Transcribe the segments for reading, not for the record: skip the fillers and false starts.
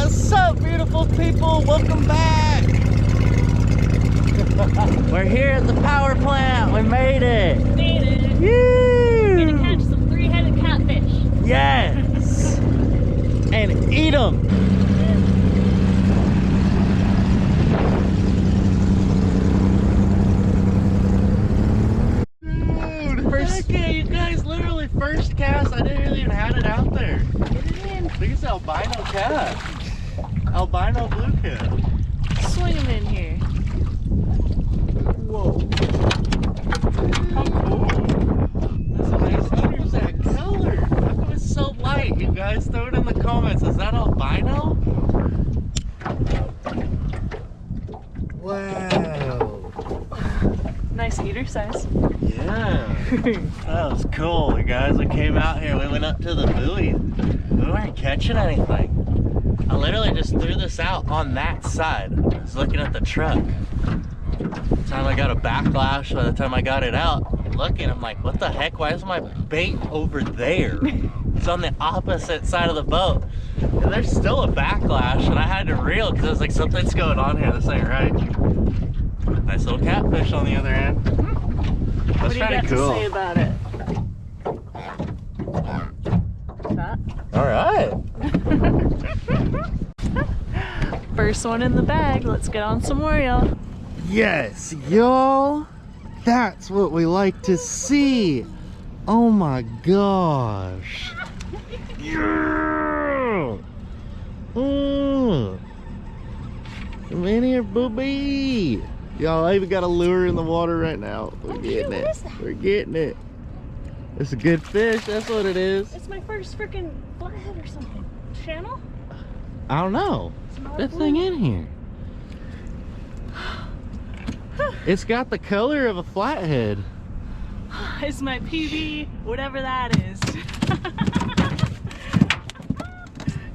What's up, beautiful people? Welcome back. We're here at the power plant. We made it. Made it. Woo! We're gonna catch some three-headed catfish. Yes. And eat them. Dude, first, you guys, literally first cast. I didn't even have it out there. Get it in. Look at this albino cat. Albino blue cat. Swing him in here. Whoa. How cool. That's a nice heater. What's that color? How come it's so light? You guys throw it in the comments. Is that albino? Wow. Nice eater size. Yeah. That was cool, you guys. We came out here. We went up to the buoy. We weren't catching anything. I literally just threw this out on that side. I was looking at the truck. By the time I got a backlash, by the time I got it out, looking, I'm like, what the heck? Why is my bait over there? It's on the opposite side of the boat. And there's still a backlash, and I had to reel because I was like, something's going on here. This ain't right. Nice little catfish on the other end. That's pretty cool. What do you got to say about it? All right. First one in the bag. Let's get on some more, y'all. Yes, y'all. That's what we like to see. Oh my gosh. Yeah. Come in here, booby. Y'all, I even got a lure in the water right now. We're getting it. We're getting it. It's a good fish. That's what it is. It's my first freaking flathead or something. Channel? I don't know. That thing in here. It's got the color of a flathead. It's my PB, whatever that is.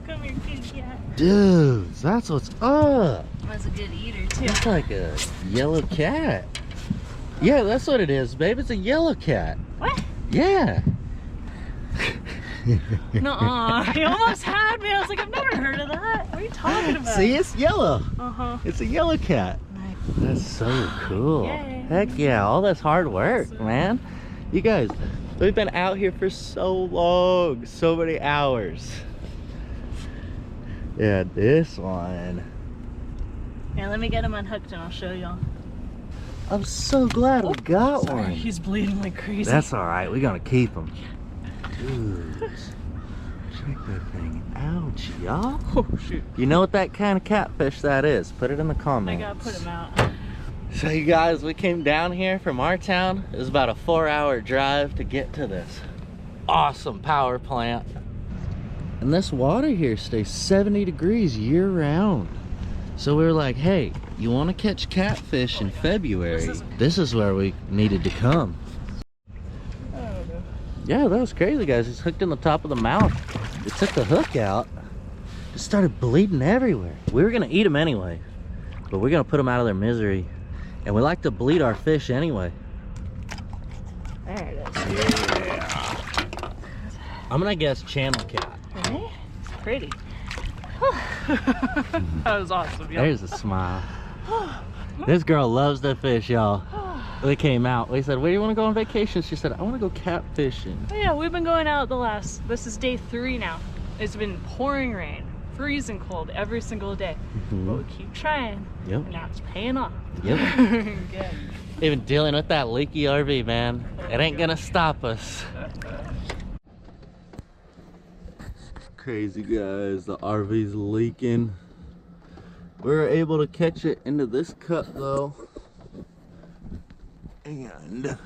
Come here, kitty cat. Dudes, that's what's up. That's a good eater too. It's like a yellow cat. Yeah, that's what it is, babe. It's a yellow cat. What? Yeah. Nuh-uh. You almost had me. I was like, I've never heard of that. What are you talking about? See, it's yellow. Uh-huh. It's a yellow cat. Nice. That's so cool. Yay. Heck yeah, all this hard work, man. You guys, we've been out here for so long, so many hours. Yeah, this one. Yeah, let me get him unhooked and I'll show y'all. I'm so glad we got Sorry, one. he's bleeding like crazy. That's all right. We're gonna keep him. Dude, check that thing out, y'all. Oh shoot! You know what that kind of catfish that is? Put it in the I comments. gotta put him out. So you guys, we came down here from our town. It was about a 4-hour drive to get to this awesome power plant. And this water here stays 70 degrees year round. So we were like, hey, you want to catch catfish in February? This is where we needed to come. Yeah, that was crazy, guys. It's hooked in the top of the mouth. It took the hook out. It started bleeding everywhere. We were gonna eat them anyway, but we're gonna put them out of their misery. And we like to bleed our fish anyway. There it is. Yeah. I'm gonna guess channel cat. Really? It's pretty. That was awesome, y'all. There's a smile. This girl loves to fish, y'all. We came out. We said, where do you want to go on vacation? She said, I want to go catfishing. Oh, yeah, we've been going out this is day 3 now. It's been pouring rain, freezing cold every single day. But we keep trying. Yep. And now it's paying off. Yep. Good. Even dealing with that leaky RV, man. It ain't gonna stop us. Crazy, guys. The RV's leaking. We were able to catch it into this cup though. And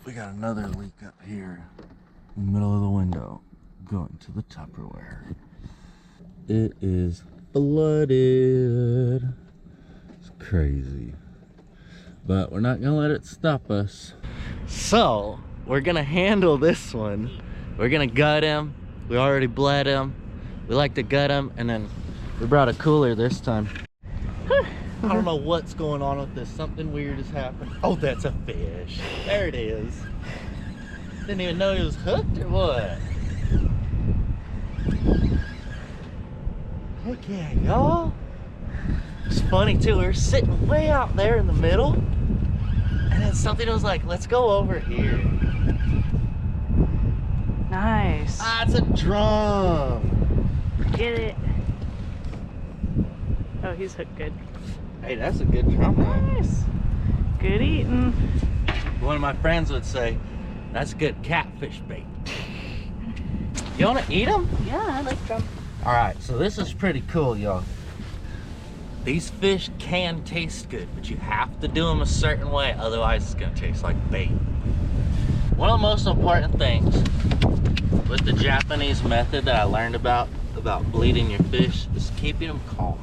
we got another leak up here in the middle of the window going to the Tupperware. It is flooded. It's crazy. But we're not gonna let it stop us. So we're gonna handle this one. We're gonna gut him. We already bled him. We like to gut him, and then we brought a cooler this time. I don't know what's going on with this. Something weird has happened. Oh, that's a fish. There it is. Didn't even know he was hooked or what. Heck yeah, y'all. It's funny too, we were sitting way out there in the middle, and then something was like, let's go over here. Nice. Ah, it's a drum. Get it. Oh, he's hooked good. Hey, that's a good drum, man. Nice. Good eating. One of my friends would say, that's good catfish bait. You want to eat them? Yeah, I like drum. All right, so this is pretty cool, y'all. These fish can taste good, but you have to do them a certain way, otherwise it's gonna taste like bait. One of the most important things with the Japanese method that I learned about bleeding your fish is keeping them calm.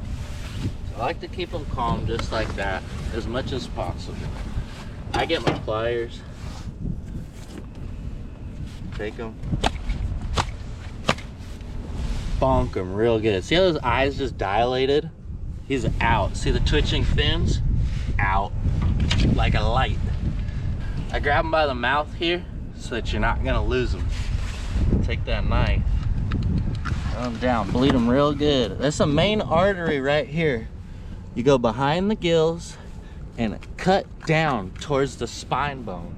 So I like to keep them calm just like that as much as possible. I get my pliers, take them, bonk them real good. See how those eyes just dilated? He's out. See the twitching fins? Out. Like a light. I grab him by the mouth here so that you're not gonna lose him. Take that knife, run him down, bleed him real good. That's a main artery right here. You go behind the gills and cut down towards the spine bone.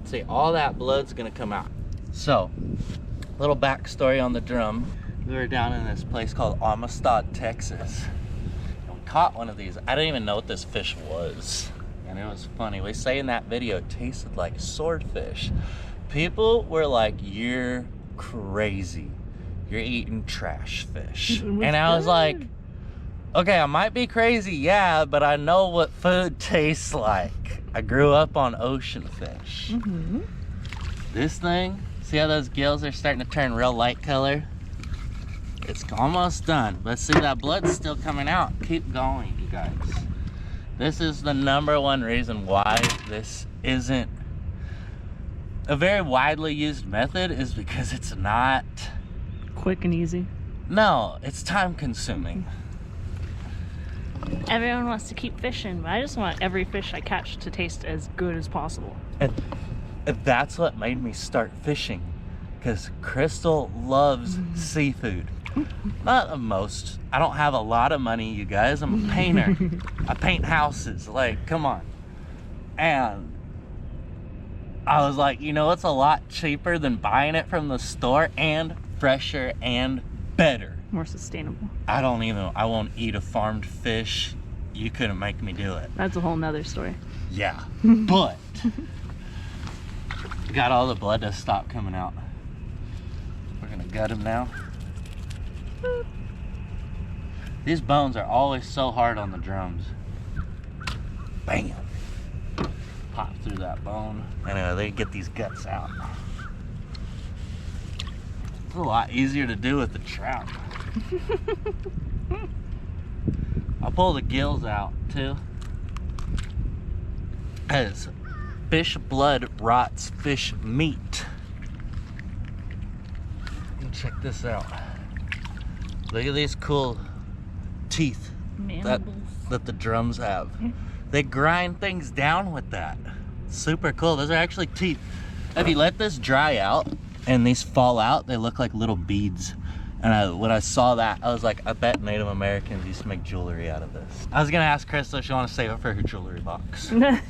See, all that blood's gonna come out. So, little backstory on the drum. We were down in this place called Amistad, Texas. Caught one of these. I didn't even know what this fish was, and it was funny. We say in that video it tasted like swordfish. People were like, you're crazy, you're eating trash fish. And I was like, okay, I might be crazy, yeah, but I know what food tastes like. I grew up on ocean fish. This thing, see how those gills are starting to turn real light color? It's almost done, but see that blood's still coming out. Keep going, you guys. This is the #1 reason why this isn't a very widely used method, is because it's not Quick and easy. No, it's time consuming. Everyone wants to keep fishing, but I just want every fish I catch to taste as good as possible. And that's what made me start fishing, because Crystal loves seafood. Not the most. I don't have a lot of money, you guys. I'm a painter. I paint houses. Like, come on. And I was like, you know, it's a lot cheaper than buying it from the store, and fresher and better. More sustainable. I won't eat a farmed fish. You couldn't make me do it. That's a whole nother story. Yeah, but got all the blood to stop coming out. We're gonna gut him now. These bones are always so hard on the drums. Bam. Pop through that bone. Anyway, they get these guts out. It's a lot easier to do with the trout. I'll pull the gills out too, as fish blood rots fish meat. And check this out. Look at these cool teeth that the drums have. They grind things down with that. Super cool. Those are actually teeth. If you let this dry out and these fall out, they look like little beads. And when I saw that, I was like, I bet Native Americans used to make jewelry out of this. I was gonna ask Crystal if she wanted to save it for her jewelry box. I'm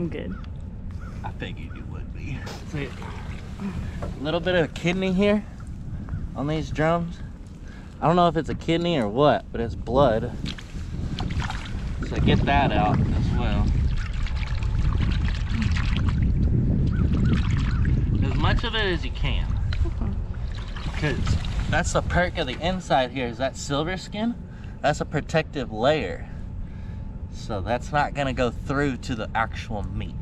good. I figured you would be. See, a little bit of kidney here on these drums. I don't know if it's a kidney or what, but it's blood. So get that out as well. As much of it as you can. Because that's the perk of the inside here, is that silver skin. That's a protective layer. So that's not gonna go through to the actual meat.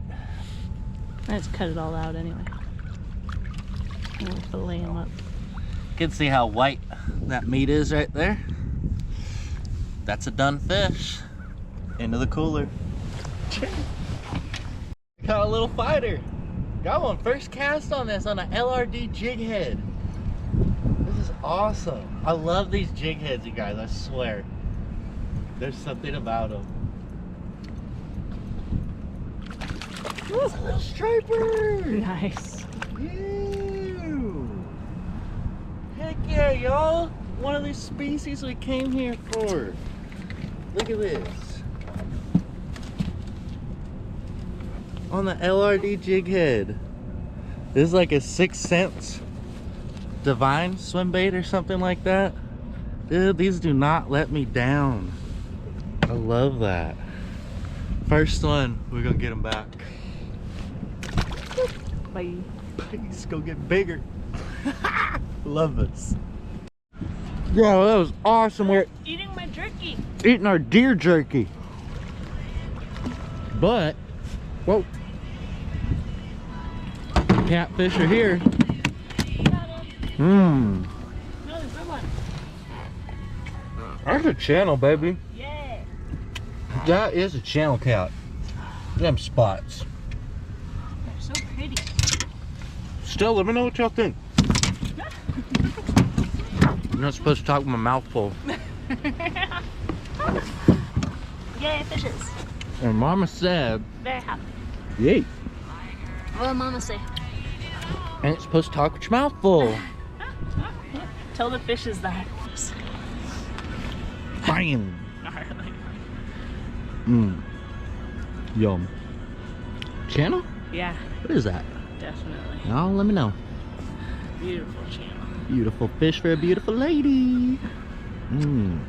I just cut it all out anyway. We'll fillet them up. You can see how white that meat is right there. That's a done fish. Into the cooler. Got a little fighter. Got one first cast on this on an LRD jig head. This is awesome. I love these jig heads, you guys, I swear. There's something about them. That's a little striper. Nice. Ew. Heck yeah, y'all. One of these species we came here for. Look at this. On the LRD jig head. This is like a 6 cents divine swim bait or something like that. Dude, these do not let me down. I love that. First one, we're gonna get them back. Bye. Please go get bigger. Love this. Yeah, that was awesome. We're Eating my jerky. eating our deer jerky. But, whoa. Catfish are here. Mmm. Another good one. That's a channel, baby. Yeah. That is a channel cat. Them spots. They're so pretty. Still, let me know what y'all think. You're not supposed to talk with my mouth full. Yay, fishes. And Mama said, Very happy. yay. What did Mama say? And it's supposed to talk with your mouth full. Tell the fishes that. Bam. Gnarly. Mmm. Yum. Channel? Yeah, What is that? definitely. Oh, let me know. Beautiful channel. Beautiful fish for a beautiful lady. Mmm.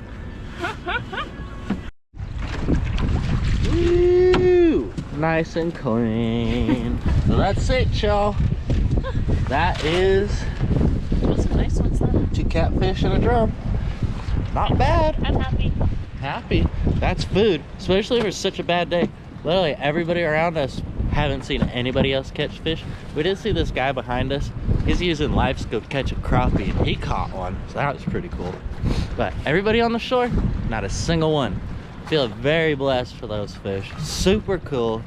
Woo! Nice and clean. So that's it, y'all. That is Those are nice ones though. 2 catfish in a drum. Not bad. I'm happy. Happy. That's food, especially for such a bad day. Literally everybody around us haven't seen anybody else catch fish. We did see this guy behind us. He's using live scope to catch a crappie and he caught one, so that was pretty cool. But everybody on the shore, not a single one. Feel very blessed for those fish. Super cool.